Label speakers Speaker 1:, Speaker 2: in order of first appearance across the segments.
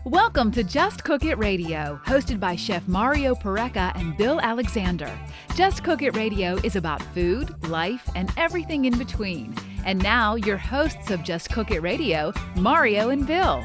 Speaker 1: Welcome to Just Cook It Radio, hosted by Chef Mario Pareca and Bill Alexander. Just Cook It Radio is about food, life, and everything in between. And now, your hosts of Just Cook It Radio, Mario and Bill.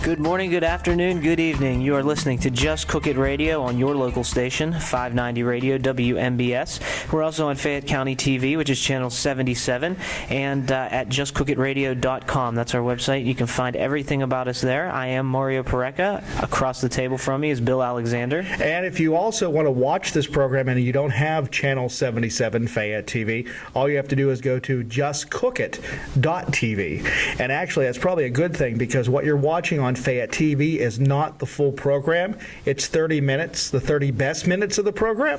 Speaker 2: Good morning, good afternoon, good evening. You are listening to Just Cook It Radio on your local station, 590 Radio WMBS. We're also on Fayette County TV, which is channel 77, and at justcookitradio.com. That's our website. You can find everything about us there. I am Mario Pareca. Across the table from me is Bill Alexander.
Speaker 3: And if you also want to watch this program and you don't have channel 77 Fayette TV, all you have to do is go to justcookit.tv. And actually, that's probably a good thing, because what you're watching on Fayette TV is not the full program. It's 30 minutes, the 30 best minutes of the program.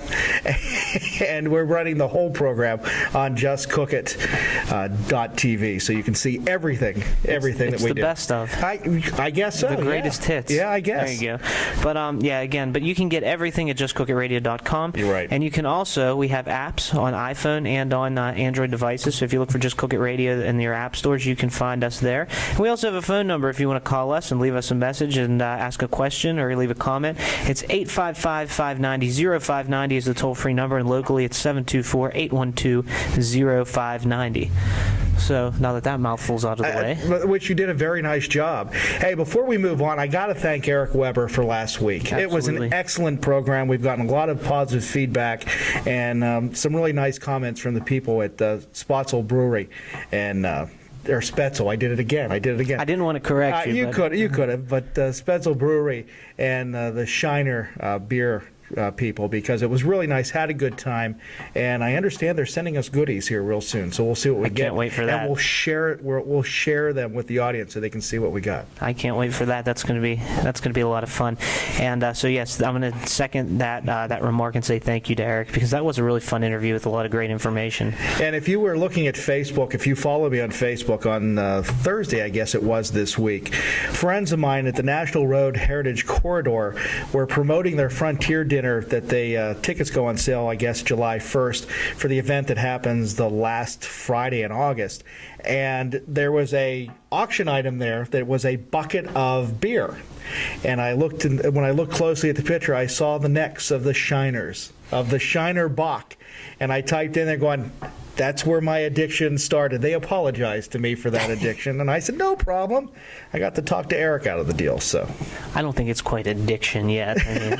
Speaker 3: And we're running the whole program on justcookit.tv. So you can see everything that we do.
Speaker 2: It's the best of.
Speaker 3: I guess so.
Speaker 2: The greatest hits.
Speaker 3: Yeah, I guess.
Speaker 2: There you go. But but you can get everything at justcookitradio.com.
Speaker 3: You're right.
Speaker 2: And you can also, we have apps on iPhone and on Android devices. So if you look for Just Cook It Radio in your app stores, you can find us there. And we also have a phone number if you want to call us and leave us a message and ask a question or leave a comment. It's 855-590-0590 is the toll-free number, and locally it's 724-812-0590. So now that mouthful's out of the way.
Speaker 3: Which you did a very nice job. Hey, before we move on, I got to thank Eric Weber for last week.
Speaker 2: Absolutely.
Speaker 3: It was an excellent program. We've gotten a lot of positive feedback and some really nice comments from the people at Spotzel Brewery and or Spetzel. I did it again. I
Speaker 2: didn't want to correct you.
Speaker 3: You could have, but Spetzel Brewery and the Shiner beer people, because it was really nice. Had a good time, and I understand they're sending us goodies here real soon. So we'll see what we get.
Speaker 2: I can't wait for that.
Speaker 3: And we'll share it. We'll share them with the audience so they can see what we got.
Speaker 2: I can't wait for that. That's going to be a lot of fun. And so yes, I'm going to second that remark and say thank you to Eric, because that was a really fun interview with a lot of great information.
Speaker 3: And if you were looking at Facebook, if you follow me on Facebook on Thursday, I guess it was this week, friends of mine at the National Road Heritage Corridor were promoting their Frontier Dinner that tickets go on sale, I guess, July 1st for the event that happens the last Friday in August. And there was a auction item there that was a bucket of beer. And when I looked closely at the picture, I saw the necks of the Shiners, of the Shiner Bock. And I typed in there going, that's where my addiction started. They apologized to me for that addiction, and I said, no problem. I got to talk to Eric out of the deal. So
Speaker 2: I don't think it's quite addiction yet. I mean,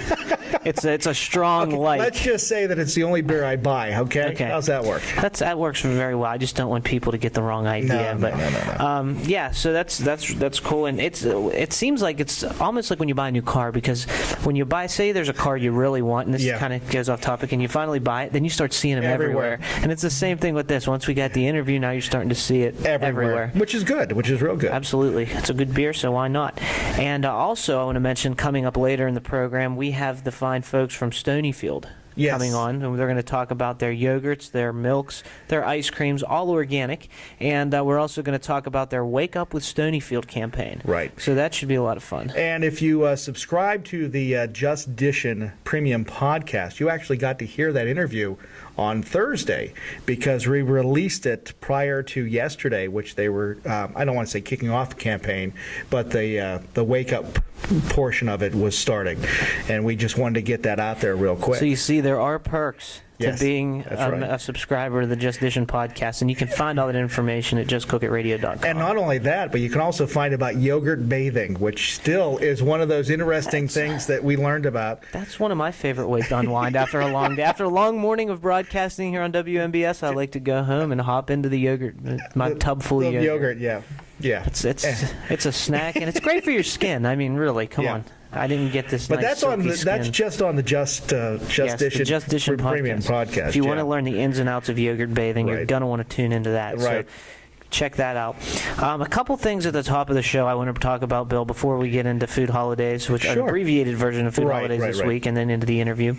Speaker 2: it's a strong like.
Speaker 3: Let's just say that it's the only beer I buy. Okay. How's that work?
Speaker 2: That works very well. I just don't want people to get the wrong idea.
Speaker 3: No.
Speaker 2: Yeah. So that's cool, and it seems like it's almost like when you buy a new car, because when you buy, say there's a car you really want, and this kind of goes off topic, and you finally buy it, then you start seeing them everywhere. And it's the same thing with this. Once we got the interview, now you're starting to see it everywhere.
Speaker 3: Which is good, which is real good.
Speaker 2: Absolutely. It's a good beer, so why not? And also, I want to mention, coming up later in the program, we have the fine folks from Stonyfield coming on, and they're going to talk about their yogurts, their milks, their ice creams, all organic, and we're also going to talk about their Wake Up with Stonyfield campaign.
Speaker 3: Right.
Speaker 2: So that should be a lot of fun.
Speaker 3: And if you subscribe to the Just Dishin' Premium podcast, you actually got to hear that interview on Thursday, because we released it prior to yesterday, which they were, I don't want to say kicking off the campaign, but the Wake Up portion of it was starting. And we just wanted to get that out there real quick.
Speaker 2: So you see, there are perks to being a subscriber to the Just Dishin' podcast, and you can find all that information at justcookitradio.com.
Speaker 3: And not only that, but you can also find about yogurt bathing, which still is one of those interesting things that we learned about.
Speaker 2: That's one of my favorite ways to unwind after a long day. After a long morning of broadcasting here on WMBS, I like to go home and hop into the yogurt, my tub full of yogurt.
Speaker 3: Yeah.
Speaker 2: It's a snack, and it's great for your skin. I mean, really, come on. I didn't get this.
Speaker 3: But
Speaker 2: nice
Speaker 3: that's just on the Just Dishin' Premium podcast.
Speaker 2: If you want to learn the ins and outs of yogurt bathing, you're gonna want to tune into that.
Speaker 3: Right.
Speaker 2: So check that out. A couple things at the top of the show I want to talk about, Bill, before we get into Food Holidays, which an abbreviated version of Food Holidays this week, and then into the interview.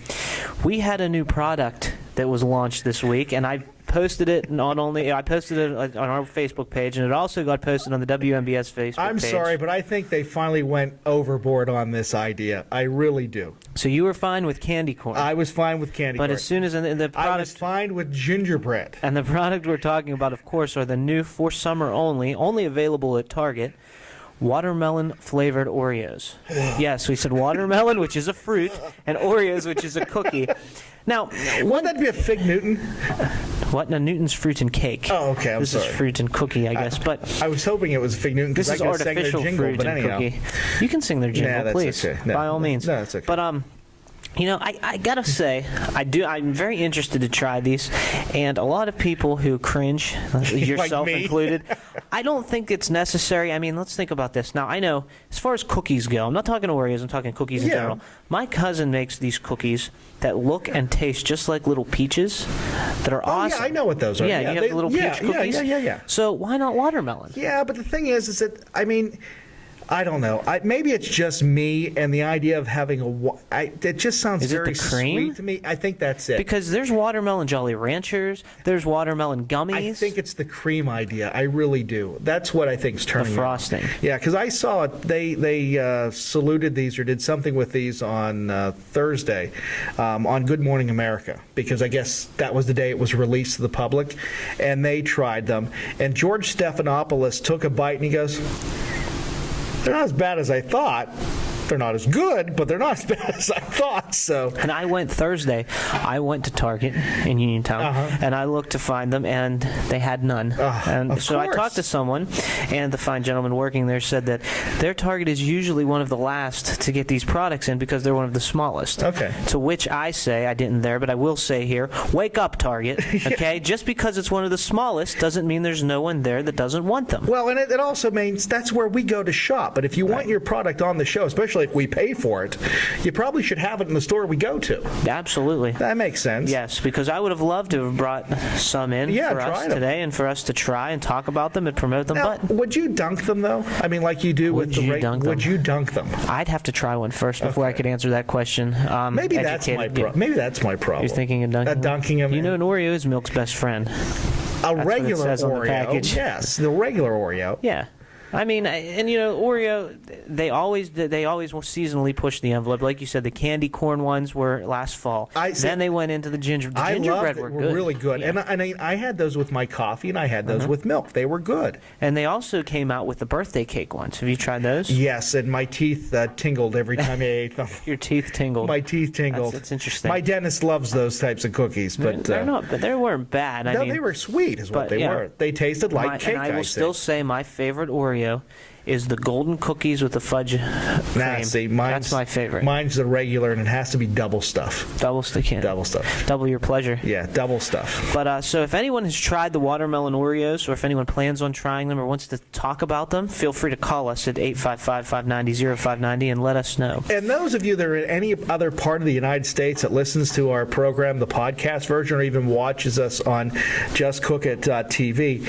Speaker 2: We had a new product that was launched this week, and I posted it on our Facebook page, and it also got posted on the WMBS Facebook page.
Speaker 3: I'm sorry, but I think they finally went overboard on this idea. I really do.
Speaker 2: So you were fine with candy corn.
Speaker 3: I was fine with candy corn.
Speaker 2: But as soon as the product...
Speaker 3: I was fine with gingerbread.
Speaker 2: And the product we're talking about, of course, are the new, for summer only available at Target, watermelon flavored Oreos. Yes, we said watermelon, which is a fruit, and Oreos, which is a cookie. Now,
Speaker 3: wouldn't that be a Fig Newton?
Speaker 2: What? No, Newton's fruit and cake.
Speaker 3: Oh, okay. I'm sorry.
Speaker 2: This is fruit and cookie, I guess. But
Speaker 3: I was hoping it was Fig Newton because
Speaker 2: this
Speaker 3: I
Speaker 2: is
Speaker 3: could sing their
Speaker 2: artificial
Speaker 3: jingle.
Speaker 2: fruit
Speaker 3: But
Speaker 2: and
Speaker 3: anyhow,
Speaker 2: cookie. You can sing their jingle,
Speaker 3: that's
Speaker 2: please,
Speaker 3: okay. No,
Speaker 2: by all means.
Speaker 3: No, that's okay.
Speaker 2: But I gotta say, I'm very interested to try these, and a lot of people who cringe, yourself
Speaker 3: me.
Speaker 2: included, I don't think it's necessary. I mean, let's think about this. Now, I know, as far as cookies go, I'm not talking Oreos, I'm talking cookies in general. My cousin makes these cookies that look and taste just like little peaches that are awesome.
Speaker 3: Yeah, I know what those are.
Speaker 2: Yeah, you have the little peach cookies.
Speaker 3: Yeah.
Speaker 2: So why not watermelon?
Speaker 3: Yeah, but the thing is that, I mean, I don't know. Maybe it's just me and the idea of having it just sounds
Speaker 2: Is it
Speaker 3: very
Speaker 2: the cream?
Speaker 3: sweet to me. I think that's it.
Speaker 2: Because there's watermelon Jolly Ranchers, there's watermelon gummies.
Speaker 3: I think it's the cream idea. I really do. That's what I think is turning
Speaker 2: the frosting.
Speaker 3: Me on. Yeah, because I saw it. They saluted these or did something with these on Thursday on Good Morning America, because I guess that was the day it was released to the public, and they tried them. And George Stephanopoulos took a bite and he goes, "They're not as bad as I thought. They're not as good, but they're not as bad as I thought." So.
Speaker 2: And I went Thursday. I went to Target in Uniontown, and I looked to find them, and they had none. And so I talked to someone, and the fine gentleman working there said that their Target is usually one of the last to get these products in because they're one of the smallest.
Speaker 3: Okay.
Speaker 2: To which I say, I didn't there, but I will say here, wake up, Target. Okay? Just because it's one of the smallest doesn't mean there's no one there that doesn't want them.
Speaker 3: Well, and it also means that's where we go to shop. But if you want your product on the show, especially if we pay for it, you probably should have it in the store we go to.
Speaker 2: Absolutely.
Speaker 3: That makes sense.
Speaker 2: Yes, because I would have loved to have brought some in for us today and for us to try and talk about them and promote them.
Speaker 3: Now,
Speaker 2: but
Speaker 3: would you dunk them, though? I mean, like you do with the Would you dunk them?
Speaker 2: I'd have to try one first before I could answer that question.
Speaker 3: Maybe that's my problem. Maybe that's my problem.
Speaker 2: You're thinking of dunking them? You know, an Oreo is milk's best friend.
Speaker 3: A regular Oreo. Yes, the regular Oreo.
Speaker 2: Yeah. I mean, and you know, Oreo, they always will seasonally push the envelope. Like you said, the candy corn ones were last fall. Then they went into the gingerbread. The gingerbread were good.
Speaker 3: Really good. Yeah. And I had those with my coffee, and I had those with milk. They were good.
Speaker 2: And they also came out with the birthday cake ones. Have you tried those?
Speaker 3: Yes, and my teeth tingled every time I ate them.
Speaker 2: Your teeth tingled.
Speaker 3: My teeth tingled.
Speaker 2: That's interesting.
Speaker 3: My dentist loves those types of cookies, but
Speaker 2: they're not. But they weren't bad. I mean,
Speaker 3: they were sweet, is what they were. They tasted like cake.
Speaker 2: And I will still say my favorite Oreo is the golden cookies with the fudge cream.
Speaker 3: See,
Speaker 2: that's my favorite.
Speaker 3: Mine's the regular, and it has to be double stuff.
Speaker 2: Double stuff. Double your pleasure.
Speaker 3: Yeah, double stuff.
Speaker 2: But so if anyone has tried the watermelon Oreos, or if anyone plans on trying them or wants to talk about them, feel free to call us at 855-590-0590 and let us know.
Speaker 3: And those of you that are in any other part of the United States that listens to our program, the podcast version, or even watches us on Just Cook It TV,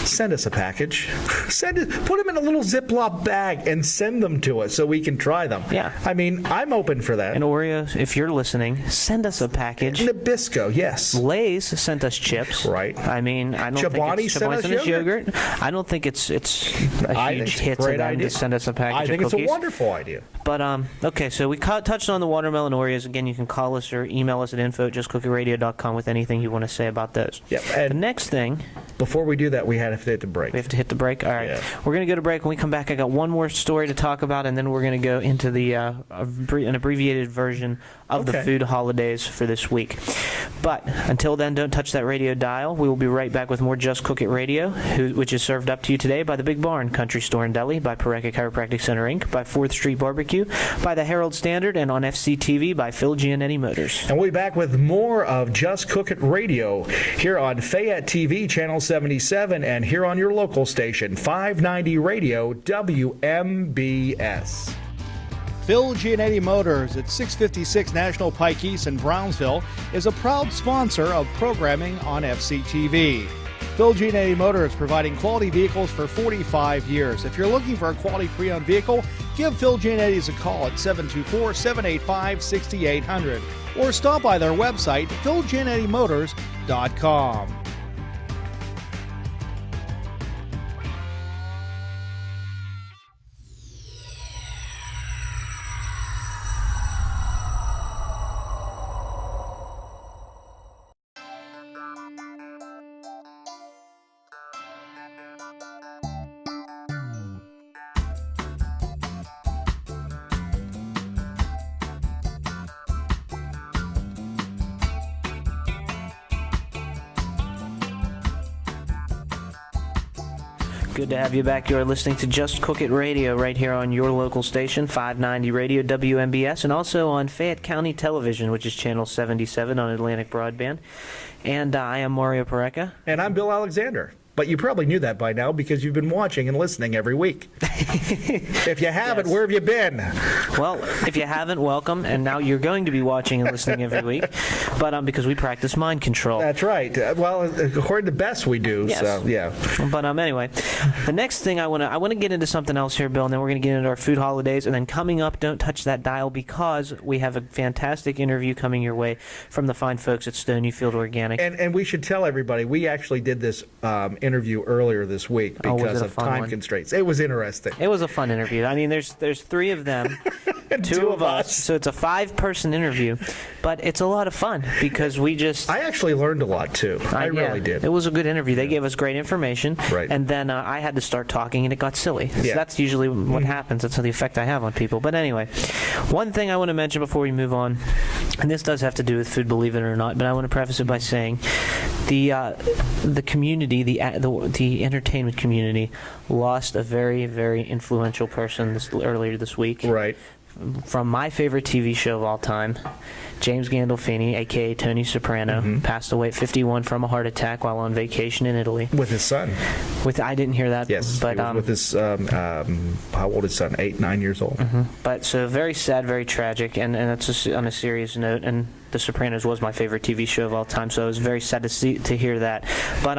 Speaker 3: send us a package. Put them in a little Ziploc bag and send them to us so we can try them.
Speaker 2: Yeah.
Speaker 3: I mean, I'm open for that.
Speaker 2: And Oreos, if you're listening, send us a package.
Speaker 3: Nabisco, yes.
Speaker 2: Lay's sent us chips.
Speaker 3: Right.
Speaker 2: I mean, I don't think it's
Speaker 3: sent us yogurt.
Speaker 2: I don't think it's a huge hit to them to send us a package
Speaker 3: I think
Speaker 2: of cookies.
Speaker 3: it's a wonderful idea.
Speaker 2: But, okay, so we touched on the watermelon Oreos. Again, you can call us or email us at info@justcookitradio.com with anything you want to say about those.
Speaker 3: Yep. And
Speaker 2: the next thing...
Speaker 3: Before we do that, we have to hit the break.
Speaker 2: We have to hit the break? All right.
Speaker 3: Yeah.
Speaker 2: We're going to go to break. When we come back, I got one more story to talk about, and then we're going to go into the an abbreviated version of the food holidays for this week. But until then, don't touch that radio dial. We will be right back with more Just Cook It Radio, which is served up to you today by the Big Barn Country Store and Deli, by Pareca Chiropractic Center, Inc., by 4th Street Barbecue, by the Herald Standard, and on FCTV by Phil Giannetti Motors.
Speaker 3: And we'll be back with more of Just Cook It Radio here on Fayette TV, Channel 77, and here on your local station, 590 Radio WMBS.
Speaker 4: Phil Giannetti Motors at 656 National Pike East in Brownsville is a proud sponsor of programming on FCTV. Phil Giannetti Motors providing quality vehicles for 45 years. If you're looking for a quality pre-owned vehicle, give Phil Giannetti's a call at 724-785-6800 or stop by their website, philgiannettymotors.com.
Speaker 2: Good to have you back. You are listening to Just Cook It Radio right here on your local station, 590 Radio WMBS, and also on Fayette County Television, which is channel 77 on Atlantic Broadband. And I am Mario Pareca.
Speaker 3: And I'm Bill Alexander. But you probably knew that by now because you've been watching and listening every week. If you haven't, yes. Where have you been?
Speaker 2: Well, if you haven't, welcome. And now you're going to be watching and listening every week. But because we practice mind control.
Speaker 3: That's right. Well, according to Bess, we do.
Speaker 2: Yes.
Speaker 3: So, yeah.
Speaker 2: But anyway, the next thing I want to get into something else here, Bill, and then we're going to get into our food holidays. And then coming up, don't touch that dial because we have a fantastic interview coming your way from the fine folks at Stonyfield Organic.
Speaker 3: And we should tell everybody, we actually did this interview earlier this week because of time constraints. It was interesting.
Speaker 2: It was a fun interview. I mean, there's three of them, two of us, so it's a 5-person interview, but it's a lot of fun because I
Speaker 3: actually learned a lot too. I really did.
Speaker 2: It was a good interview. They gave us great information,
Speaker 3: right.
Speaker 2: And then I had to start talking, and it got silly. So that's usually what happens. That's the effect I have on people. But anyway, one thing I want to mention before we move on, and this does have to do with food, believe it or not, but I want to preface it by saying the community, the entertainment community, lost a very, very influential person earlier this week.
Speaker 3: Right.
Speaker 2: From my favorite TV show of all time, James Gandolfini, a.k.a. Tony Soprano, passed away at 51 from a heart attack while on vacation in Italy.
Speaker 3: With his son.
Speaker 2: I didn't hear that.
Speaker 3: Yes,
Speaker 2: but
Speaker 3: with his, how old is his son? 8, 9 years old.
Speaker 2: But so very sad, very tragic, and that's on a serious note, and The Sopranos was my favorite TV show of all time, so I was very sad to hear that. But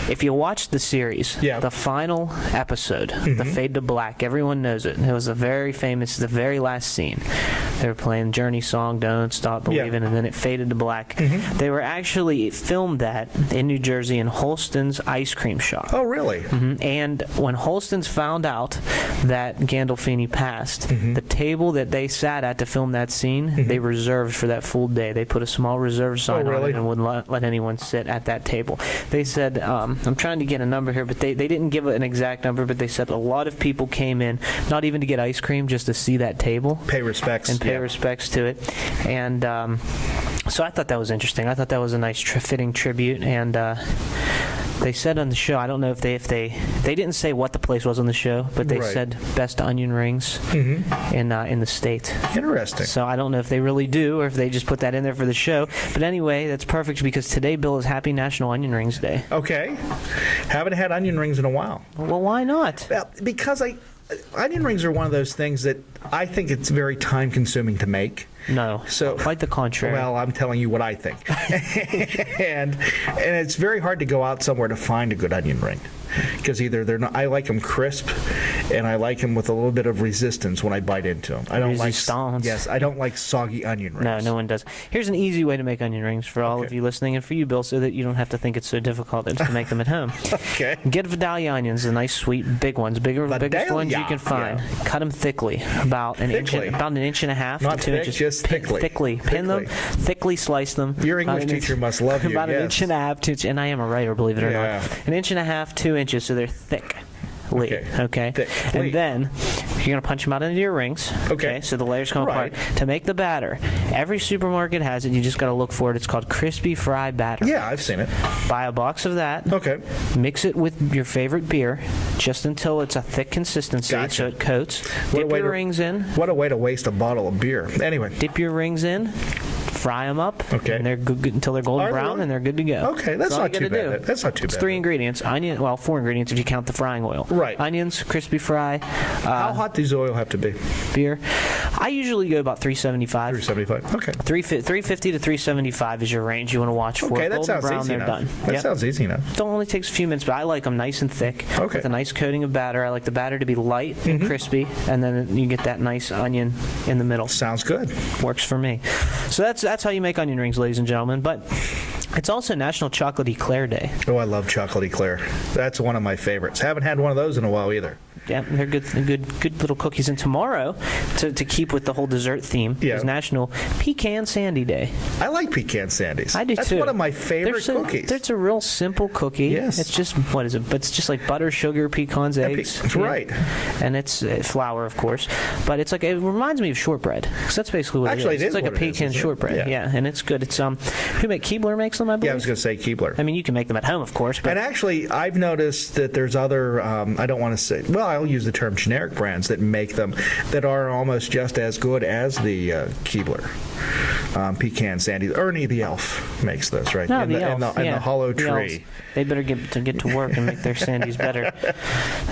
Speaker 2: if you watch the series, the final episode, the fade to black, everyone knows it. It was the very last scene. They were playing Journey song, Don't Stop Believing, and then it faded to black. They were actually filmed that in New Jersey in Holston's ice cream shop.
Speaker 3: Oh, really?
Speaker 2: And when Holston's found out that Gandolfini passed, the table that they sat at to film that scene, they reserved for that full day. They put a small reserve sign on it and wouldn't let anyone sit at that table. They said, I'm trying to get a number here, but they didn't give an exact number, but they said a lot of people came in, not even to get ice cream, just to see that table.
Speaker 3: Pay respects.
Speaker 2: And pay respects to it. And so I thought that was interesting. I thought that was a nice fitting tribute. And they said on the show, I don't know if they didn't say what the place was on the show, but they said best onion rings in the state.
Speaker 3: Interesting.
Speaker 2: So I don't know if they really do or if they just put that in there for the show. But anyway, that's perfect because today, Bill, is Happy National Onion Rings Day.
Speaker 3: Okay. Haven't had onion rings in a while.
Speaker 2: Well, why not?
Speaker 3: Well, because onion rings are one of those things that I think it's very time-consuming to make.
Speaker 2: No,
Speaker 3: so
Speaker 2: quite the contrary.
Speaker 3: Well, I'm telling you what I think. and it's very hard to go out somewhere to find a good onion ring. Because either they're not, I like them crisp, and I like them with a little bit of resistance when I bite into them. I don't I don't like soggy onion rings.
Speaker 2: No one does. Here's an easy way to make onion rings for all of you listening, and for you, Bill, so that you don't have to think it's so difficult to make them at home.
Speaker 3: Okay.
Speaker 2: Get Vidalia onions, the nice, sweet, big ones, biggest ones you can find. Yeah. Cut them thickly, about an inch and a half
Speaker 3: not
Speaker 2: to 2
Speaker 3: thick,
Speaker 2: inches.
Speaker 3: Just thickly.
Speaker 2: Pin them, thickly slice them.
Speaker 3: Your English teacher must love you.
Speaker 2: About an inch and a half, 2 inches, and I am a writer, believe it or not. An inch and a half, 2 inches, so they're thick. Okay. And then you're going to punch them out into your rings. Okay. So the layers come apart. To make the batter, every supermarket has it. You just got to look for it. It's called Crispy Fry Batter.
Speaker 3: Yeah, I've seen it.
Speaker 2: Buy a box of that.
Speaker 3: Okay.
Speaker 2: Mix it with your favorite beer just until it's a thick consistency so it coats. Dip your rings in.
Speaker 3: What a way to waste a bottle of beer. Anyway.
Speaker 2: Dip your rings in. Fry them up, and they're good until they're golden brown, and they're good to go.
Speaker 3: Okay, that's not too bad. That's not too bad.
Speaker 2: It's 3 ingredients. 4 ingredients if you count the frying oil.
Speaker 3: Right.
Speaker 2: Onions, crispy fry.
Speaker 3: How hot does oil have to be?
Speaker 2: Beer. I usually go about 375.
Speaker 3: 375. Okay.
Speaker 2: 350 to 375 is your range you want to watch for.
Speaker 3: Okay, that
Speaker 2: golden
Speaker 3: sounds
Speaker 2: brown,
Speaker 3: easy
Speaker 2: they're
Speaker 3: enough.
Speaker 2: done.
Speaker 3: That sounds easy enough.
Speaker 2: It only takes a few minutes, but I like them nice and thick with a nice coating of batter. I like the batter to be light and crispy, and then you get that nice onion in the middle.
Speaker 3: Sounds good.
Speaker 2: Works for me. So that's how you make onion rings, ladies and gentlemen. But it's also National Chocolate Eclair Day.
Speaker 3: Oh, I love chocolate eclair. That's one of my favorites. Haven't had one of those in a while either.
Speaker 2: Yeah, they're good little cookies. And tomorrow, to keep with the whole dessert theme, is National Pecan Sandy Day.
Speaker 3: I like pecan sandies.
Speaker 2: I do
Speaker 3: That's
Speaker 2: too.
Speaker 3: That's one of my favorite cookies.
Speaker 2: It's a real simple cookie.
Speaker 3: Yes.
Speaker 2: It's just, what is it? But it's just like butter, sugar, pecans, eggs.
Speaker 3: That's right.
Speaker 2: And it's flour, of course. But it's like, it reminds me of shortbread. Because that's basically what it is. It's like a pecan shortbread. Yeah, and it's good. It's Keebler makes them. them, I believe.
Speaker 3: Yeah, I was going to say Keebler.
Speaker 2: I mean, you can make them at home, of course. But
Speaker 3: And actually, I've noticed that there's other, I don't want to say, well, I'll use the term generic brands that make them that are almost just as good as the Keebler. Pecan Sandy. Ernie the Elf makes those, right?
Speaker 2: No,
Speaker 3: and
Speaker 2: the elf.
Speaker 3: the hollow
Speaker 2: The
Speaker 3: tree.
Speaker 2: elves. They better get to work and make their Sandies better.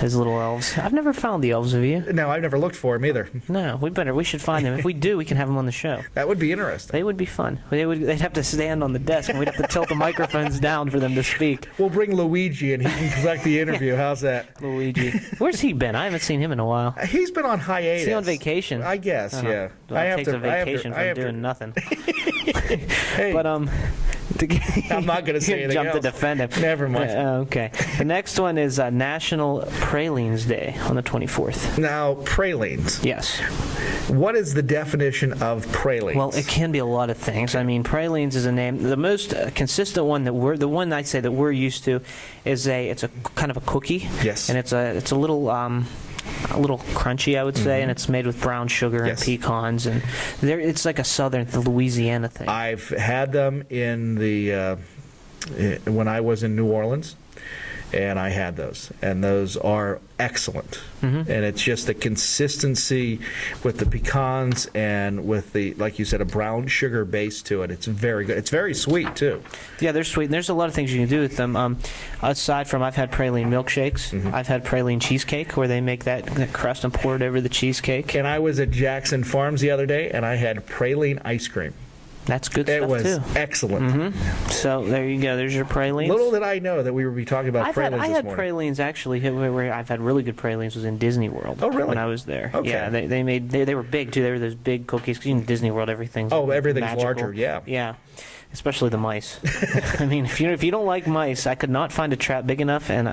Speaker 2: As little elves. I've never found the elves, have you?
Speaker 3: No, I've never looked for them either.
Speaker 2: No, we should find them. If we do, we can have them on the show.
Speaker 3: That would be interesting.
Speaker 2: They would be fun. They'd have to stand on the desk, and we'd have to tilt the microphones down for them to speak.
Speaker 3: We'll bring Luigi, and he can conduct the interview. How's that?
Speaker 2: Luigi. Where's he been? I haven't seen him in a while.
Speaker 3: He's been on hiatus.
Speaker 2: Is he on vacation?
Speaker 3: I guess, yeah.
Speaker 2: Well,
Speaker 3: I have
Speaker 2: takes
Speaker 3: to,
Speaker 2: a vacation
Speaker 3: I have
Speaker 2: from
Speaker 3: to-
Speaker 2: doing nothing.
Speaker 3: Hey,
Speaker 2: But
Speaker 3: I'm not going to say anything
Speaker 2: jump
Speaker 3: else.
Speaker 2: to defend him.
Speaker 3: Never mind.
Speaker 2: Okay. The next one is National Pralines Day on the 24th.
Speaker 3: Now, pralines.
Speaker 2: Yes.
Speaker 3: What is the definition of pralines?
Speaker 2: Well, it can be a lot of things. I mean, pralines is a name. The most consistent one the one I say that we're used to, is it's a kind of a cookie.
Speaker 3: Yes.
Speaker 2: And it's a little crunchy, I would say, and it's made with brown sugar
Speaker 3: Yes.
Speaker 2: and pecans, and it's like a southern Louisiana thing.
Speaker 3: I've had them in the when I was in New Orleans, and I had those, and those are excellent. And it's just the consistency with the pecans and with the, like you said, a brown sugar base to it. It's very good. It's very sweet too.
Speaker 2: Yeah, they're sweet. And there's a lot of things you can do with them. Aside from, I've had praline milkshakes. I've had praline cheesecake, where they make that crust and pour it over the cheesecake.
Speaker 3: And I was at Jackson Farms the other day, and I had praline ice cream.
Speaker 2: That's good
Speaker 3: It
Speaker 2: stuff,
Speaker 3: was
Speaker 2: too.
Speaker 3: excellent.
Speaker 2: So there you go. There's your pralines.
Speaker 3: Little did I know that we would be talking about pralines
Speaker 2: I
Speaker 3: this
Speaker 2: had
Speaker 3: morning.
Speaker 2: pralines, actually. Where I've had really good pralines was in Disney World.
Speaker 3: Oh, really?
Speaker 2: When I was there.
Speaker 3: Okay.
Speaker 2: Yeah, they were big, too. They were those big cookies. 'Cause in Disney World, everything's
Speaker 3: everything's
Speaker 2: magical.
Speaker 3: larger, yeah.
Speaker 2: Yeah. Especially the mice. I mean, if you don't like mice, I could not find a trap big enough, and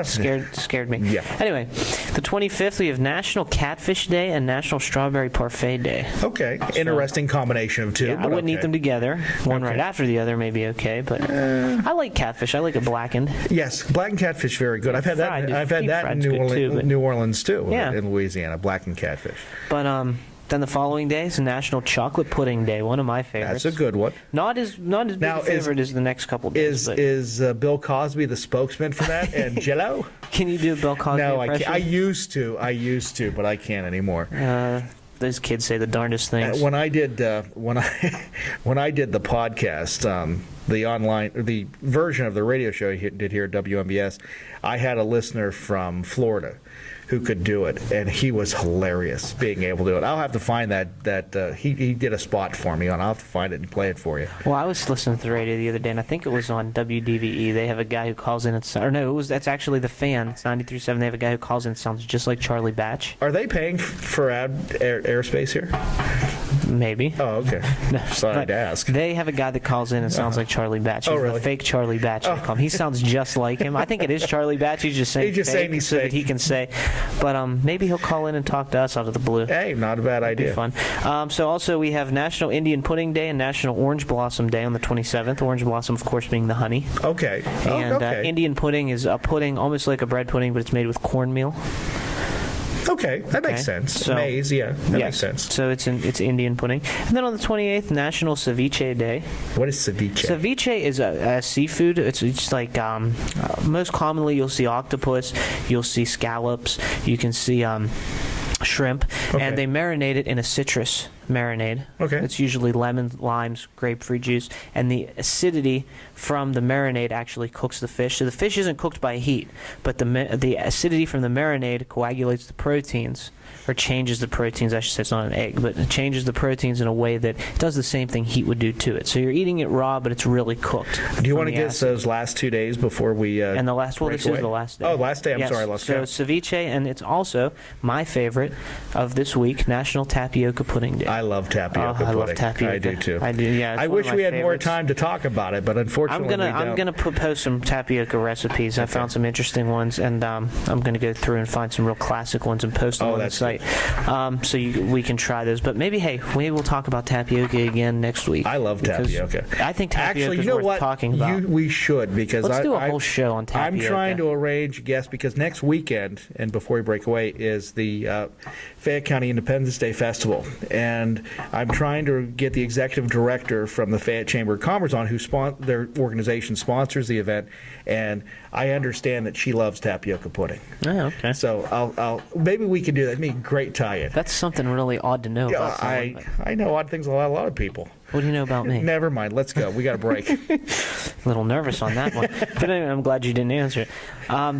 Speaker 2: scared me.
Speaker 3: Yeah.
Speaker 2: Anyway, the 25th, we have National Catfish Day and National Strawberry Parfait Day.
Speaker 3: Okay, interesting combination of two.
Speaker 2: Yeah, I
Speaker 3: but
Speaker 2: wouldn't eat
Speaker 3: okay.
Speaker 2: them together. One
Speaker 3: Okay.
Speaker 2: right after the other may be okay, but I like catfish. I like it blackened.
Speaker 3: Yes, blackened catfish, very good. I've had
Speaker 2: Fried
Speaker 3: that.
Speaker 2: is-
Speaker 3: I've had
Speaker 2: deep
Speaker 3: that in
Speaker 2: fried's good too, but-
Speaker 3: New Orleans too.
Speaker 2: Yeah.
Speaker 3: In Louisiana, blackened catfish.
Speaker 2: But then the following day is National Chocolate Pudding Day, one of my favorites.
Speaker 3: That's a good one.
Speaker 2: Not as big
Speaker 3: Now,
Speaker 2: a favorite as the next couple days. but
Speaker 3: Is Bill Cosby the spokesman for that? And Jello?
Speaker 2: can you do a Bill Cosby
Speaker 3: No, I
Speaker 2: impression?
Speaker 3: can't. I used to, but I can't anymore.
Speaker 2: Those kids say the darndest things.
Speaker 3: When I did when I did the podcast, the version of the radio show I did here at WMBS, I had a listener from Florida who could do it, and he was hilarious being able to do it. I'll have to find that he did a spot for me on. I'll have to find it and play it for you.
Speaker 2: Well, I was listening to the radio the other day, and I think it was on WDVE. They have a guy who calls in, that's actually the Fan. It's 93.7. They have a guy who calls in and sounds just like Charlie Batch.
Speaker 3: Are they paying for airspace here?
Speaker 2: Maybe.
Speaker 3: Oh, okay. Sorry
Speaker 2: But
Speaker 3: to ask.
Speaker 2: They have a guy that calls in and sounds like Charlie Batch. He's
Speaker 3: Oh, really?
Speaker 2: the fake Charlie Batch. They call him. He sounds just like him. I think it is Charlie Batch. He's just saying
Speaker 3: He's just
Speaker 2: fake
Speaker 3: saying he's
Speaker 2: so that
Speaker 3: fake.
Speaker 2: he can say. But maybe he'll call in and talk to us out of the blue.
Speaker 3: Hey, not a bad
Speaker 2: Be
Speaker 3: idea.
Speaker 2: fun. So also we have National Indian Pudding Day and National Orange Blossom Day on the 27th. Orange Blossom, of course, being the honey.
Speaker 3: Okay.
Speaker 2: And
Speaker 3: okay.
Speaker 2: Indian pudding is a pudding almost like a bread pudding, but it's made with cornmeal.
Speaker 3: Okay, that makes
Speaker 2: Okay.
Speaker 3: sense.
Speaker 2: So-
Speaker 3: Maize, yeah, that makes sense.
Speaker 2: So it's Indian pudding. And then on the 28th, National Ceviche Day.
Speaker 3: What is ceviche?
Speaker 2: Ceviche is a seafood. It's like most commonly you'll see octopus, you'll see scallops, you can see shrimp,
Speaker 3: Okay.
Speaker 2: and they marinate it in a citrus marinade.
Speaker 3: Okay.
Speaker 2: It's usually lemon, limes, grapefruit juice, and the acidity from the marinade actually cooks the fish. So the fish isn't cooked by heat, but the acidity from the marinade coagulates the proteins, or changes the proteins. I should say it's not an egg, but it changes the proteins in a way that it does the same thing heat would do to it. So you're eating it raw, but it's really cooked.
Speaker 3: Do you
Speaker 2: from
Speaker 3: want to
Speaker 2: the
Speaker 3: guess
Speaker 2: acid.
Speaker 3: those last 2 days before we
Speaker 2: And the last,
Speaker 3: break
Speaker 2: this
Speaker 3: away?
Speaker 2: is the last day.
Speaker 3: Oh, last day. I'm
Speaker 2: Yes.
Speaker 3: sorry, I lost
Speaker 2: So
Speaker 3: count.
Speaker 2: ceviche, and it's also my favorite of this week, National Tapioca Pudding Day.
Speaker 3: I love tapioca
Speaker 2: I
Speaker 3: pudding.
Speaker 2: love tapioca.
Speaker 3: I do too.
Speaker 2: I do. Yeah. it's
Speaker 3: I
Speaker 2: one of
Speaker 3: wish
Speaker 2: my
Speaker 3: we had more
Speaker 2: favorites.
Speaker 3: time to talk about it, but unfortunately
Speaker 2: I'm gonna post some tapioca recipes. I found some interesting ones, and I'm gonna go through and find some real classic ones and post them on the
Speaker 3: that's
Speaker 2: site, so we can try those. But maybe maybe we'll talk about tapioca again next week.
Speaker 3: I love
Speaker 2: because
Speaker 3: tapioca.
Speaker 2: I think tapioca
Speaker 3: Actually,
Speaker 2: is
Speaker 3: you know
Speaker 2: worth
Speaker 3: what?
Speaker 2: talking about.
Speaker 3: We should, because
Speaker 2: Let's do a
Speaker 3: I-
Speaker 2: whole show on tapioca.
Speaker 3: I'm trying to arrange a guest, because next weekend, and before we break away, is the Fayette County Independence Day Festival. And and I'm trying to get the executive director from the Fayette Chamber of Commerce on, their organization sponsors the event, and I understand that she loves tapioca pudding.
Speaker 2: Oh, okay.
Speaker 3: So I'll maybe we can do that. It'd be a great tie-in.
Speaker 2: That's something really odd to know about someone.
Speaker 3: I know odd things about a lot of people.
Speaker 2: What do you know about me?
Speaker 3: Never mind. Let's go. We got a break.
Speaker 2: A little nervous on that one. But anyway, I'm glad you didn't answer it.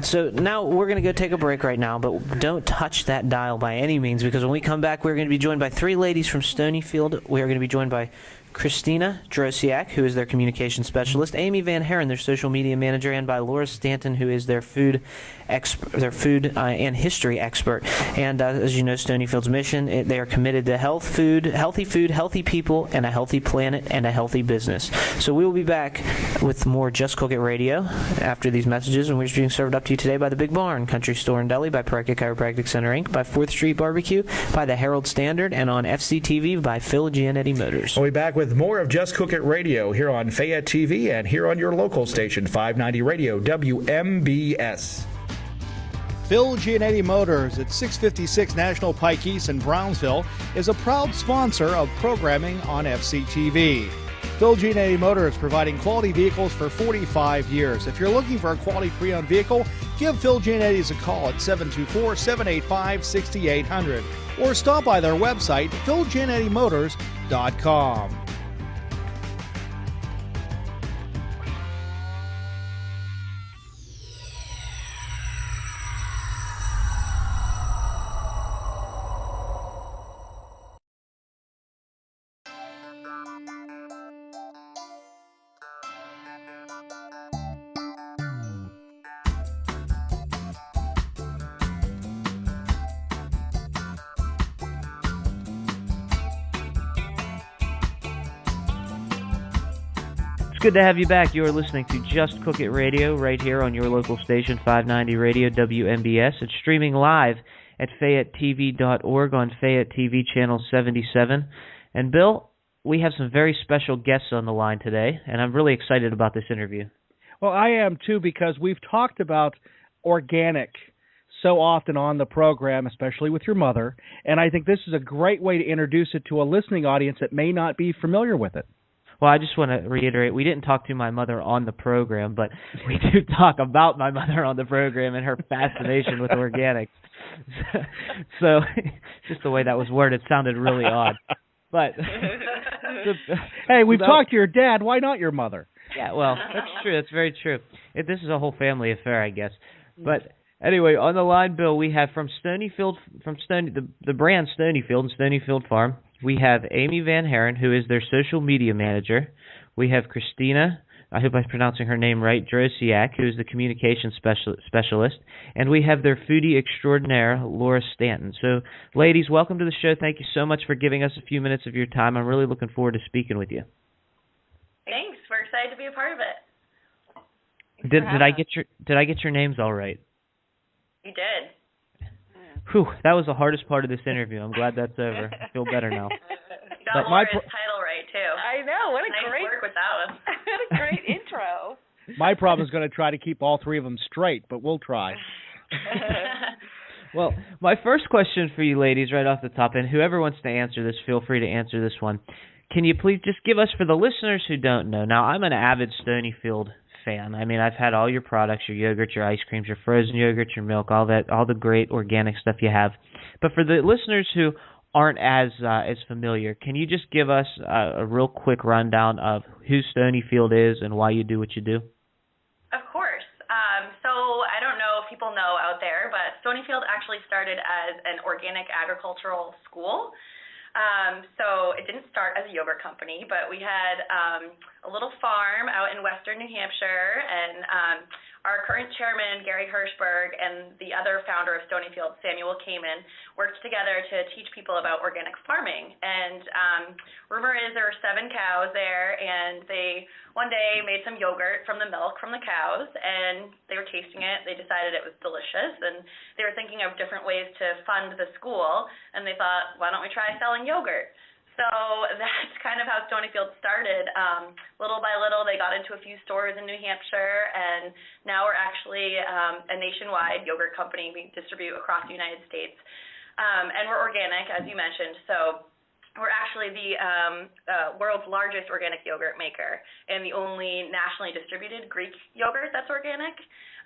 Speaker 2: So now we're going to go take a break right now, but don't touch that dial by any means, because when we come back, we're going to be joined by three ladies from Stonyfield. We are going to be joined by Christina Drosiak, who is their communication specialist, Amy Van Haren, their social media manager, and by Laura Stanton, who is their food and history expert. And as you know, Stonyfield's mission, they are committed to healthy food, healthy people, and a healthy planet, and a healthy business. So we will be back with more Just Cook It Radio after these messages, and we're being served up to you today by the Big Barn, Country Store and Deli, by Pareca Chiropractic Center, Inc., by 4th Street Barbecue, by the Herald Standard, and on FCTV by Phil Gianetti Motors.
Speaker 3: We'll be back with more of Just Cook It Radio here on Fayette TV and here on your local station, 590 Radio WMBS.
Speaker 4: Phil Gianetti Motors at 656 National Pike East in Brownsville is a proud sponsor of programming on FCTV. Phil Gianetti Motors providing quality vehicles for 45 years. If you're looking for a quality pre-owned vehicle, give Phil Gianetti's a call at 724-785-6800 or stop by their website, philgianettimotors.com.
Speaker 2: It's good to have you back. You are listening to Just Cook It Radio right here on your local station, 590 Radio WMBS. It's streaming live at FayetteTV.org on Fayette TV Channel 77. And Bill, we have some very special guests on the line today, and I'm really excited about this interview.
Speaker 4: Well, I am too, because we've talked about organic so often on the program, especially with your mother, and I think this is a great way to introduce it to a listening audience that may not be familiar with it.
Speaker 2: Well, I just want to reiterate, we didn't talk to my mother on the program, but we do talk about my mother on the program and her fascination with organics. So just the way that was worded sounded really odd. But
Speaker 4: hey, we've talked to your dad. Why not your mother?
Speaker 2: Yeah, well, that's true. That's very true. This is a whole family affair, I guess. But anyway, on the line, Bill, we have from Stonyfield, the brand Stonyfield and Stonyfield Farm. We have Amy Van Haren, who is their social media manager. We have Christina, I hope I'm pronouncing her name right, Drosiak, who is the communications specialist. And we have their foodie extraordinaire, Laura Stanton. So, ladies, welcome to the show. Thank you so much for giving us a few minutes of your time. I'm really looking forward to speaking with you.
Speaker 5: Thanks. We're excited to be a part of it.
Speaker 2: Did I get your names all right?
Speaker 5: You did.
Speaker 2: Whew, that was the hardest part of this interview. I'm glad that's over. I feel better now.
Speaker 5: You got Laura's title right, too.
Speaker 6: I know. What a
Speaker 5: nice
Speaker 6: great
Speaker 5: work with that one.
Speaker 6: What a great intro.
Speaker 4: My problem is going to try to keep all three of them straight, but we'll try.
Speaker 2: Well, my first question for you ladies right off the top, and whoever wants to answer this, feel free to answer this one. Can you please just give us, for the listeners who don't know, now I'm an avid Stonyfield fan. I mean, I've had all your products, your yogurt, your ice creams, your frozen yogurt, your milk, all the great organic stuff you have. But for the listeners who aren't as familiar, can you just give us a real quick rundown of who Stonyfield is and why you do what you do?
Speaker 5: Of course. So I don't know if people know out there, but Stonyfield actually started as an organic agricultural school. So it didn't start as a yogurt company, but we had a little farm out in western New Hampshire, and our current chairman, Gary Hirschberg, and the other founder of Stonyfield, Samuel Kamen, worked together to teach people about organic farming. And rumor is there were 7 cows there, and they one day made some yogurt from the milk from the cows, and they were tasting it. They decided it was delicious, and they were thinking of different ways to fund the school, and they thought, why don't we try selling yogurt? So that's kind of how Stonyfield started. Little by little, they got into a few stores in New Hampshire, and now we're actually a nationwide yogurt company. We distribute across the United States, and we're organic, as you mentioned. So we're actually the world's largest organic yogurt maker and the only nationally distributed Greek yogurt that's organic.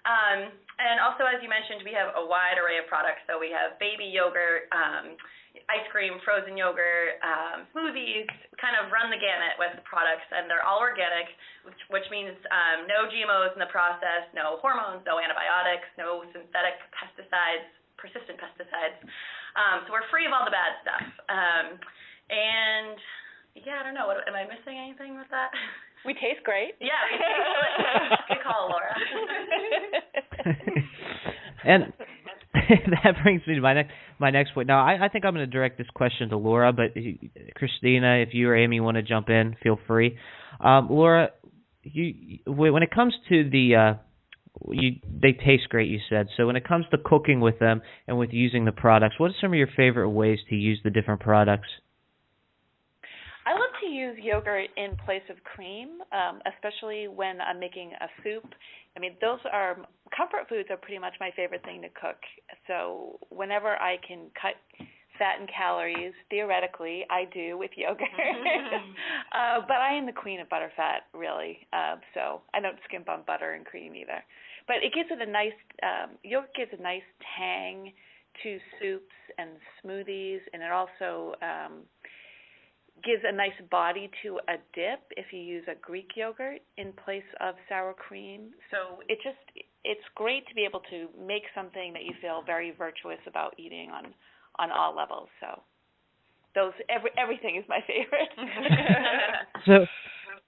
Speaker 5: And also, as you mentioned, we have a wide array of products. So we have baby yogurt, ice cream, frozen yogurt, smoothies, kind of run the gamut with the products, and they're all organic, which means no GMOs in the process, no hormones, no antibiotics, no synthetic pesticides, persistent pesticides. So we're free of all the bad stuff. And yeah, I don't know. Am I missing anything with that?
Speaker 6: We taste great.
Speaker 5: Yeah, we taste delicious. Good call, Laura.
Speaker 2: And that brings me to my next point. Now, I think I'm going to direct this question to Laura, but Christina, if you or Amy want to jump in, feel free. Laura, when it comes to they taste great, you said. So when it comes to cooking with them and with using the products, what are some of your favorite ways to use the different products?
Speaker 6: I love to use yogurt in place of cream, especially when I'm making a soup. I mean, comfort foods are pretty much my favorite thing to cook. So whenever I can cut fat and calories, theoretically, I do with yogurt. But I am the queen of butter fat, really. So I don't skimp on butter and cream either. But it gives it a nice, yogurt gives a nice tang to soups and smoothies, and it also gives a nice body to a dip if you use a Greek yogurt in place of sour cream. So it's great to be able to make something that you feel very virtuous about eating on all levels. So everything is my favorite.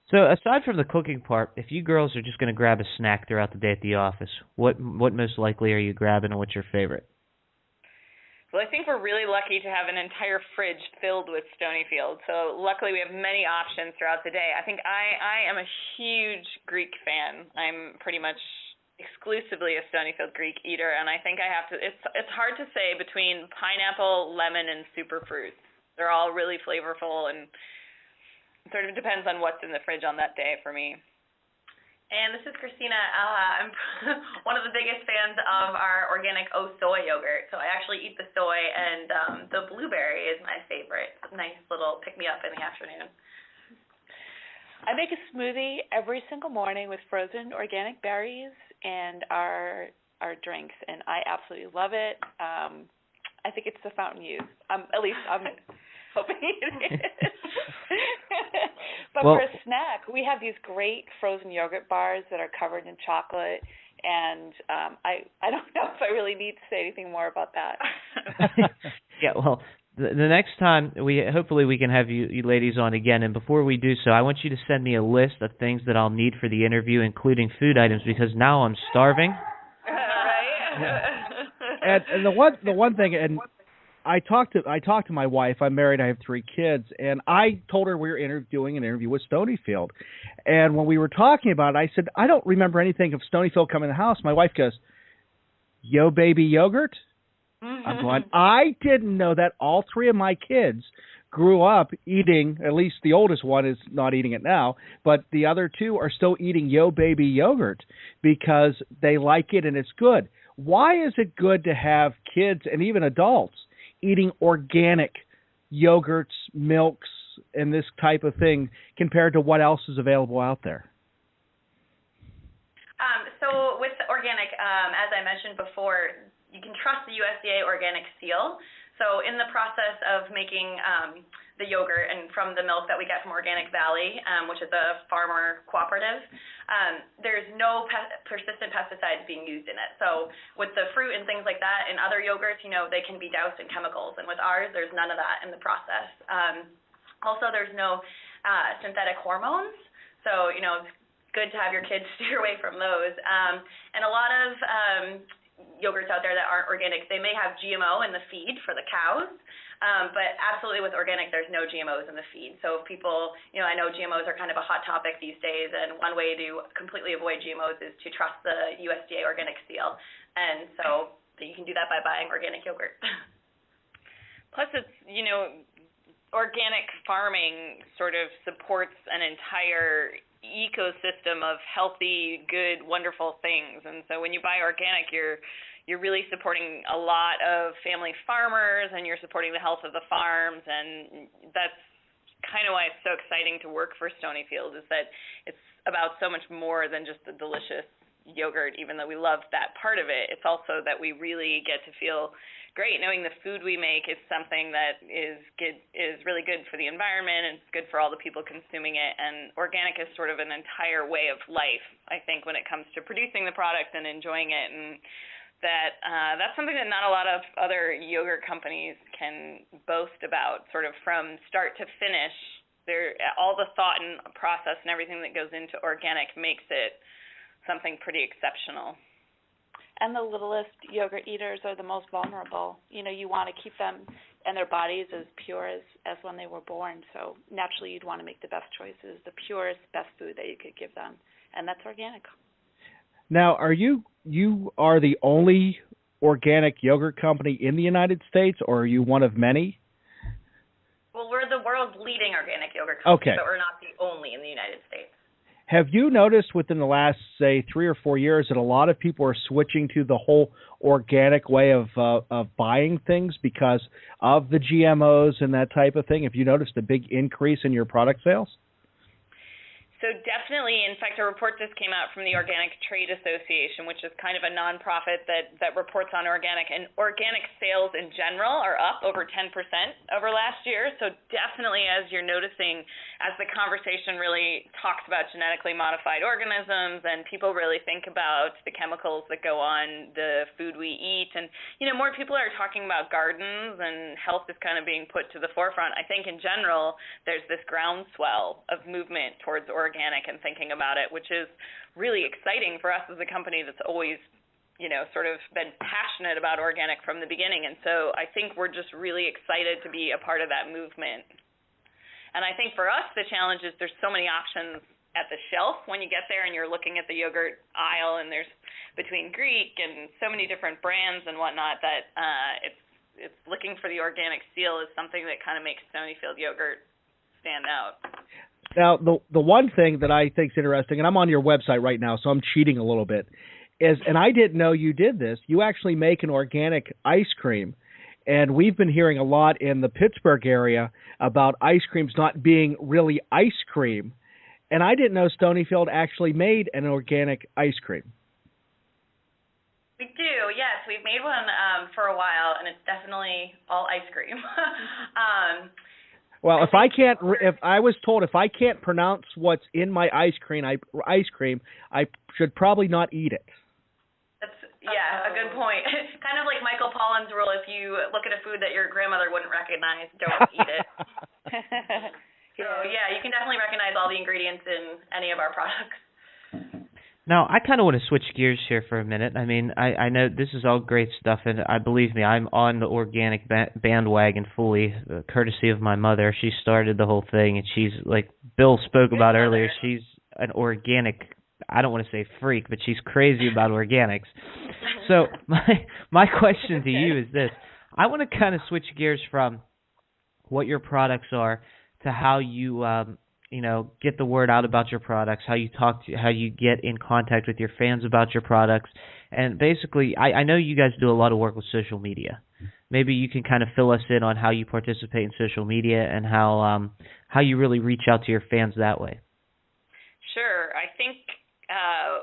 Speaker 2: So aside from the cooking part, if you girls are just going to grab a snack throughout the day at the office, what most likely are you grabbing, and what's your favorite?
Speaker 7: Well, I think we're really lucky to have an entire fridge filled with Stonyfield. So luckily we have many options throughout the day. I think I am a huge Greek fan. I'm pretty much exclusively a Stonyfield Greek eater, and I think I have to. It's hard to say between pineapple, lemon, and super fruits. They're all really flavorful, and it sort of depends on what's in the fridge on that day for me.
Speaker 5: And this is Christina. I'm one of the biggest fans of our organic soy yogurt. So I actually eat the soy, and the blueberry is my favorite. It's a nice little pick-me-up in the afternoon.
Speaker 6: I make a smoothie every single morning with frozen organic berries and our drinks, and I absolutely love it. I think it's the fountain youth. At least I'm hoping it is. But for a snack, we have these great frozen yogurt bars that are covered in chocolate, and I don't know if I really need to say anything more about that.
Speaker 2: Yeah, well, the next time hopefully we can have you ladies on again, and before we do so, I want you to send me a list of things that I'll need for the interview, including food items, because now I'm starving.
Speaker 6: Right.
Speaker 4: And the one thing, and I talked to my wife. I'm married. I have 3 kids, and I told her we were doing an interview with Stonyfield. And when we were talking about it, I said, I don't remember anything of Stonyfield coming in the house. My wife goes, "Yo, baby yogurt." I'm going, I didn't know that all 3 of my kids grew up eating. At least the oldest one is not eating it now, but the other 2 are still eating Yo, baby yogurt because they like it and it's good. Why is it good to have kids and even adults eating organic yogurts, milks, and this type of thing compared to what else is available out there?
Speaker 5: So with organic, as I mentioned before, you can trust the USDA organic seal. So in the process of making the yogurt and from the milk that we get from Organic Valley, which is a farmer cooperative, there's no persistent pesticides being used in it. So with the fruit and things like that in other yogurts, they can be doused in chemicals. And with ours, there's none of that in the process. Also, there's no synthetic hormones. So, it's good to have your kids steer away from those. And a lot of yogurts out there that aren't organic, they may have GMO in the feed for the cows, but absolutely with organic, there's no GMOs in the feed. So if people, I know GMOs are kind of a hot topic these days, and one way to completely avoid GMOs is to trust the USDA organic seal, and so you can do that by buying organic yogurt.
Speaker 7: Plus, it's, organic farming sort of supports an entire ecosystem of healthy, good, wonderful things. And so when you buy organic, you're you're really supporting a lot of family farmers, and you're supporting the health of the farms, and that's kind of why it's so exciting to work for Stonyfield, is that it's about so much more than just the delicious yogurt, even though we love that part of it. It's also that we really get to feel great knowing the food we make is something that is really good for the environment, and it's good for all the people consuming it. And organic is sort of an entire way of life, I think, when it comes to producing the product and enjoying it. And that's something that not a lot of other yogurt companies can boast about, sort of from start to finish. All the thought and process and everything that goes into organic makes it something pretty exceptional.
Speaker 6: And the littlest yogurt eaters are the most vulnerable. You know, you want to keep them and their bodies as pure as when they were born. So naturally you'd want to make the best choices, the purest, best food that you could give them. And that's organic.
Speaker 4: Now, you are the only organic yogurt company in the United States, or are you one of many?
Speaker 5: Well, we're the world's leading organic yogurt company,
Speaker 4: okay,
Speaker 5: but we're not the only in the United States.
Speaker 4: Have you noticed within the last, say, 3 or 4 years that a lot of people are switching to the whole organic way of buying things because of the GMOs and that type of thing? Have you noticed a big increase in your product sales?
Speaker 7: So definitely, in fact, a report just came out from the Organic Trade Association, which is kind of a nonprofit that reports on organic. And organic sales in general are up over 10% over last year. So definitely, as you're noticing, as the conversation really talks about genetically modified organisms and people really think about the chemicals that go on the food we eat, and, you know, more people are talking about gardens and health is kind of being put to the forefront. I think in general, there's this groundswell of movement towards organic and thinking about it, which is really exciting for us as a company that's always, you know, sort of been passionate about organic from the beginning. And so I think we're just really excited to be a part of that movement. And I think for us, the challenge is there's so many options at the shelf when you get there and you're looking at the yogurt aisle, and there's between Greek and so many different brands and whatnot that it's looking for the organic seal is something that kind of makes Stonyfield yogurt stand out.
Speaker 4: Now, the one thing that I think is interesting, and I'm on your website right now, so I'm cheating a little bit, is, and I didn't know you did this, you actually make an organic ice cream. And we've been hearing a lot in the Pittsburgh area about ice creams not being really ice cream. And I didn't know Stonyfield actually made an organic ice cream.
Speaker 5: We do, yes. We've made one for a while, and it's definitely all ice cream.
Speaker 4: Well, if I was told if I can't pronounce what's in my ice cream, I should probably not eat it.
Speaker 5: Yeah, a good point. Kind of like Michael Pollan's rule: if you look at a food that your grandmother wouldn't recognize, don't eat it. So yeah, you can definitely recognize all the ingredients in any of our products.
Speaker 2: Now, I kind of want to switch gears here for a minute. I mean, I know this is all great stuff, and believe me, I'm on the organic bandwagon fully, courtesy of my mother. She started the whole thing, and she's, like Bill spoke about earlier, she's an organic, I don't want to say freak, but she's crazy about organics. So my question to you is this. I want to kind of switch gears from what your products are to how you get the word out about your products, how you get in contact with your fans about your products. And basically, I know you guys do a lot of work with social media. Maybe you can kind of fill us in on how you participate in social media and how you really reach out to your fans that way.
Speaker 7: Sure. I think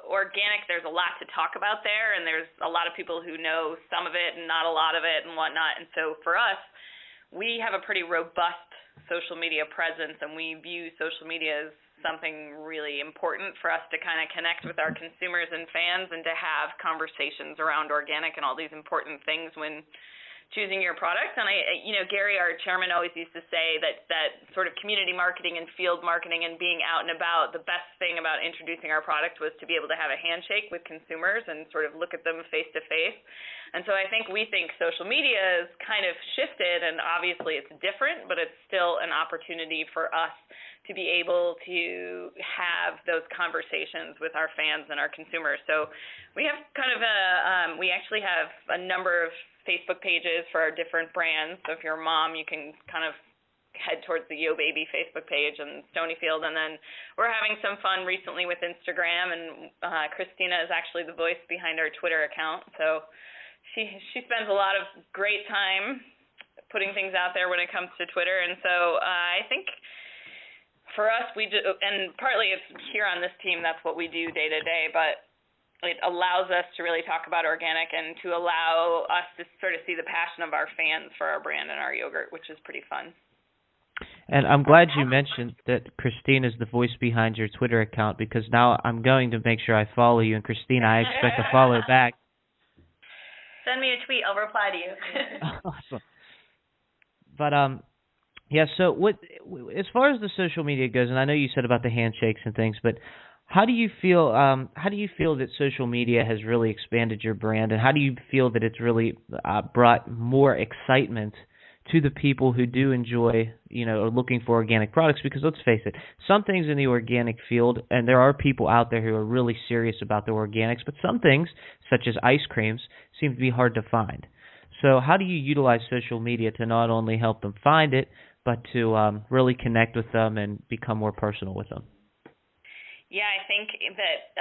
Speaker 7: organic, there's a lot to talk about there, and there's a lot of people who know some of it and not a lot of it and whatnot. And so for us, we have a pretty robust social media presence, and we view social media as something really important for us to kind of connect with our consumers and fans and to have conversations around organic and all these important things when choosing your product. And Gary, our chairman, always used to say that sort of community marketing and field marketing and being out and about, the best thing about introducing our product was to be able to have a handshake with consumers and sort of look at them face to face. And so I think we think social media has kind of shifted, and obviously it's different, but it's still an opportunity for us to be able to have those conversations with our fans and our consumers. So we have kind of we actually have a number of Facebook pages for our different brands. So if you're a mom, you can kind of head towards the Yo Baby Facebook page and Stonyfield. And then we're having some fun recently with Instagram, and Christina is actually the voice behind our Twitter account. So she spends a lot of great time putting things out there when it comes to Twitter, and so I think for us, we do, and partly it's here on this team, that's what we do day to day, but it allows us to really talk about organic and to allow us to sort of see the passion of our fans for our brand and our yogurt, which is pretty fun.
Speaker 2: And I'm glad you mentioned that Christine is the voice behind your Twitter account, because now I'm going to make sure I follow you, and Christine, I expect to follow back.
Speaker 5: Send me a tweet, I'll reply to you.
Speaker 2: Awesome. But yeah, so as far as the social media goes, and I know you said about the handshakes and things, but how do you feel that social media has really expanded your brand, and how do you feel that it's really brought more excitement to the people who do enjoy, are looking for organic products? Because let's face it, some things in the organic field, and there are people out there who are really serious about the organics, but some things, such as ice creams, seem to be hard to find. So how do you utilize social media to not only help them find it, but to really connect with them and become more personal with them?
Speaker 7: Yeah, I think that,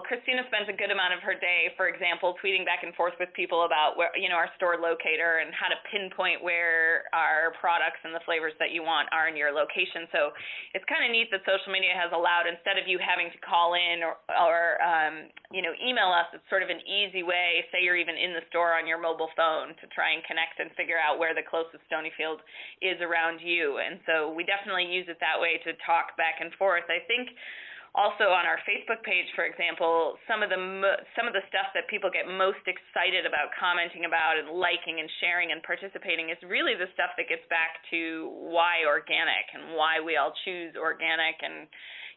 Speaker 7: Christina spends a good amount of her day, for example, tweeting back and forth with people about where, our store locator and how to pinpoint where our products and the flavors that you want are in your location. So it's kind of neat that social media has allowed, instead of you having to call in or email us, it's sort of an easy way, say you're even in the store on your mobile phone, to try and connect and figure out where the closest Stonyfield is around you. And so we definitely use it that way to talk back and forth. I think also on our Facebook page, for example, some of the stuff that people get most excited about commenting about and liking and sharing and participating is really the stuff that gets back to why organic and why we all choose organic, and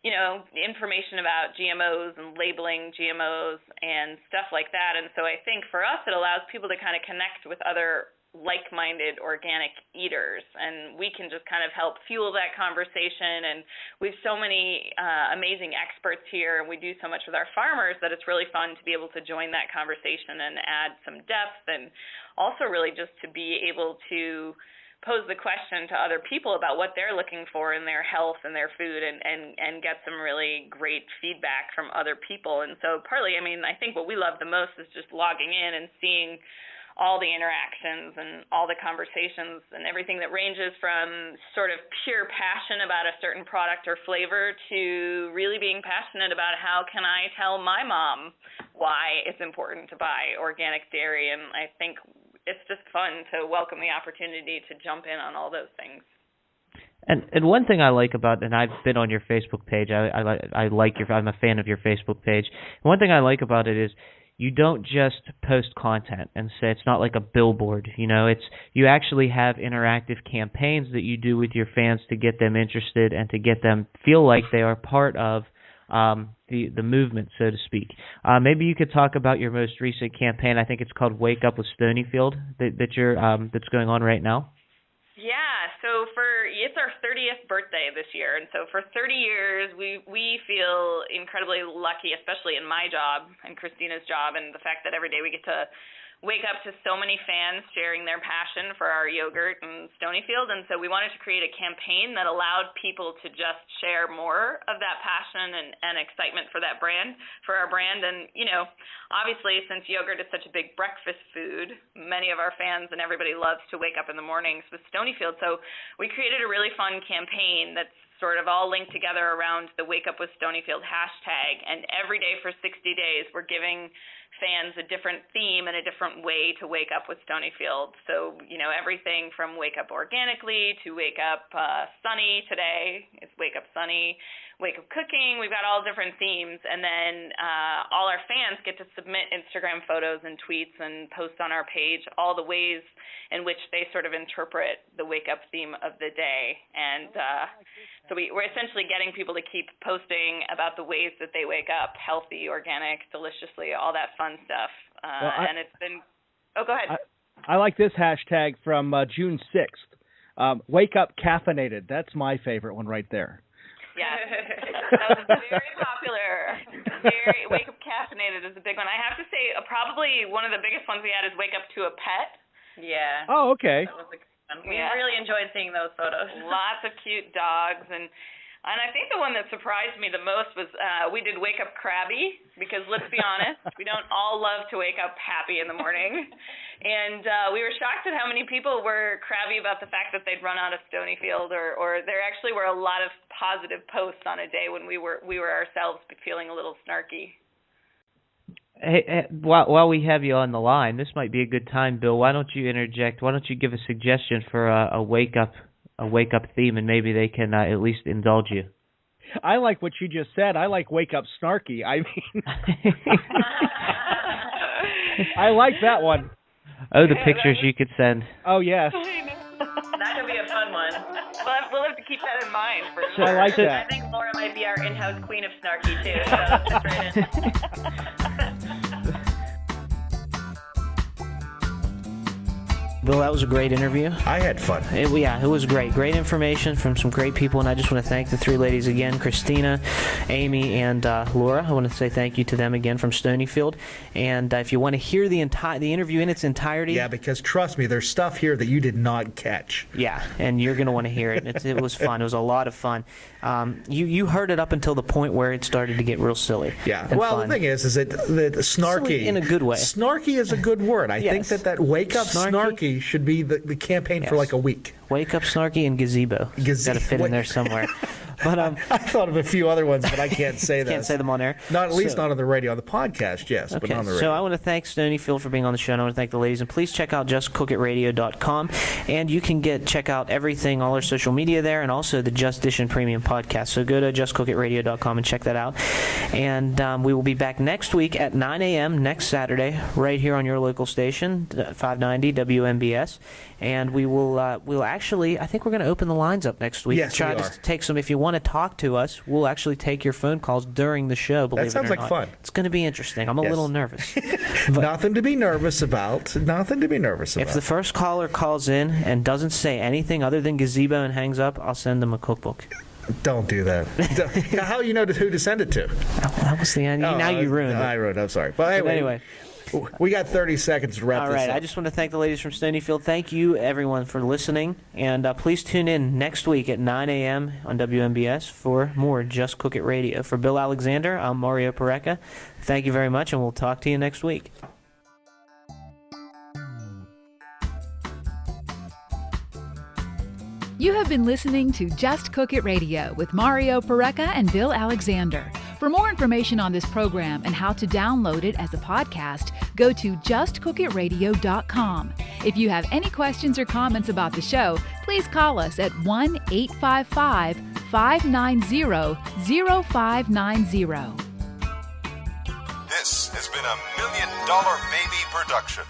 Speaker 7: information about GMOs and labeling GMOs and stuff like that. And so I think for us it allows people to kind of connect with other like-minded organic eaters, and we can just kind of help fuel that conversation. And we have so many amazing experts here, and we do so much with our farmers that it's really fun to be able to join that conversation and add some depth, and also really just to be able to pose the question to other people about what they're looking for in their health and their food, and get some really great feedback from other people. And so partly, I think what we love the most is just logging in and seeing all the interactions and all the conversations and everything that ranges from sort of pure passion about a certain product or flavor to really being passionate about how can I tell my mom why it's important to buy organic dairy. And I think it's just fun to welcome the opportunity to jump in on all those things.
Speaker 2: And one thing I like about, and I've been on your Facebook page, I'm a fan of your Facebook page. One thing I like about it is you don't just post content and say it's not like a billboard. You actually have interactive campaigns that you do with your fans to get them interested and to get them feel like they are part of the movement, so to speak. Maybe you could talk about your most recent campaign. I think it's called Wake Up with Stonyfield that's going on right now.
Speaker 7: Yeah, so it's our 30th birthday this year, and so for 30 years we feel incredibly lucky, especially in my job and Christina's job, and the fact that every day we get to wake up to so many fans sharing their passion for our yogurt and Stonyfield. And so we wanted to create a campaign that allowed people to just share more of that passion and excitement for that brand, for our brand. And, obviously, since yogurt is such a big breakfast food, many of our fans and everybody loves to wake up in the mornings with Stonyfield. So we created a really fun campaign that's sort of all linked together around the Wake Up with Stonyfield hashtag. And every day for 60 days, we're giving fans a different theme and a different way to wake up with Stonyfield. So, everything from wake up organically to wake up sunny. Today it's wake up sunny, wake up cooking. We've got all different themes. And then all our fans get to submit Instagram photos and tweets and post on our page all the ways in which they sort of interpret the wake up theme of the day. And so we're essentially getting people to keep posting about the ways that they wake up, healthy, organic, deliciously, all that fun stuff. And it's been – go ahead.
Speaker 4: I like this hashtag from June 6th. Wake up caffeinated. That's my favorite one right there.
Speaker 7: Yeah, that was very popular. Wake up caffeinated is a big one. I have to say probably one of the biggest ones we had is wake up to a pet. Yeah.
Speaker 4: Oh, okay.
Speaker 5: That was a good one. We really enjoyed seeing those photos.
Speaker 7: Lots of cute dogs, and And I think the one that surprised me the most was we did Wake Up Crabby, because let's be honest, we don't all love to wake up happy in the morning. And we were shocked at how many people were crabby about the fact that they'd run out of Stonyfield, or there actually were a lot of positive posts on a day when we were ourselves feeling a little snarky.
Speaker 2: Hey, while we have you on the line, this might be a good time, Bill. Why don't you interject? Why don't you give a suggestion for a wake up theme, and maybe they can at least indulge you.
Speaker 4: I like what you just said. I like wake up snarky. I mean, I like that one.
Speaker 2: Oh, the pictures you could send.
Speaker 4: Oh, yes.
Speaker 5: That could be a fun one.
Speaker 7: We'll have to keep that in mind for sure.
Speaker 4: I like that.
Speaker 5: I think Laura might be our in-house queen of snarky, too, so just right in.
Speaker 2: Bill, that was a great interview.
Speaker 3: I had fun.
Speaker 2: It was great. Great information from some great people, and I just want to thank the three ladies again, Christina, Amy, and Laura. I want to say thank you to them again from Stonyfield. And if you want to hear the interview in its entirety...
Speaker 3: Yeah, because trust me, there's stuff here that you did not catch.
Speaker 2: Yeah, and you're going to want to hear it. It was fun. It was a lot of fun. You heard it up until the point where it started to get real silly.
Speaker 3: Yeah. Well,
Speaker 2: fun.
Speaker 3: the thing is that snarky...
Speaker 2: Silly in a good way.
Speaker 3: Snarky is a good word. I think that wake up snarky should be the campaign for like a week.
Speaker 2: Wake up snarky and gazebo. Got to fit in there somewhere. But
Speaker 3: I thought of a few other ones, but I can't say that.
Speaker 2: Can't say them on air.
Speaker 3: Not on the radio, on the podcast, yes, but on the radio.
Speaker 2: So I want to thank Stonyfield for being on the show, and I want to thank the ladies. And please check out justcookitradio.com, and you can check out everything, all our social media there, and also the Just Dishin' Premium podcast. So go to justcookitradio.com and check that out. And we will be back next week at 9 a.m. next Saturday, right here on your local station, 590 WMBS. And we'll actually, I think we're going to open the lines up next week.
Speaker 3: Yes,
Speaker 2: Try
Speaker 3: we
Speaker 2: to
Speaker 3: are.
Speaker 2: take some, if you want to talk to us, we'll actually take your phone calls during the show, believe it or not.
Speaker 3: That sounds like fun.
Speaker 2: It's going to be interesting. I'm a little nervous.
Speaker 3: Nothing to be nervous about. Nothing to be nervous about.
Speaker 2: If the first caller calls in and doesn't say anything other than gazebo and hangs up, I'll send them a cookbook.
Speaker 3: Don't do that. How do you know who to send it to?
Speaker 2: That was the end. Now you ruined it.
Speaker 3: I ruined it. I'm sorry. But anyway. We got 30 seconds to wrap this up.
Speaker 2: All right. I just want to thank the ladies from Stonyfield. Thank you, everyone, for listening. And please tune in next week at 9 a.m. on WMBS for more Just Cook It Radio. For Bill Alexander, I'm Mario Pareca. Thank you very much, and we'll talk to you next week.
Speaker 1: You have been listening to Just Cook It Radio with Mario Pareca and Bill Alexander. For more information on this program and how to download it as a podcast, go to justcookitradio.com. If you have any questions or comments about the show, please call us at 1-855-590-0590.
Speaker 8: This has been a $1 Million Baby production.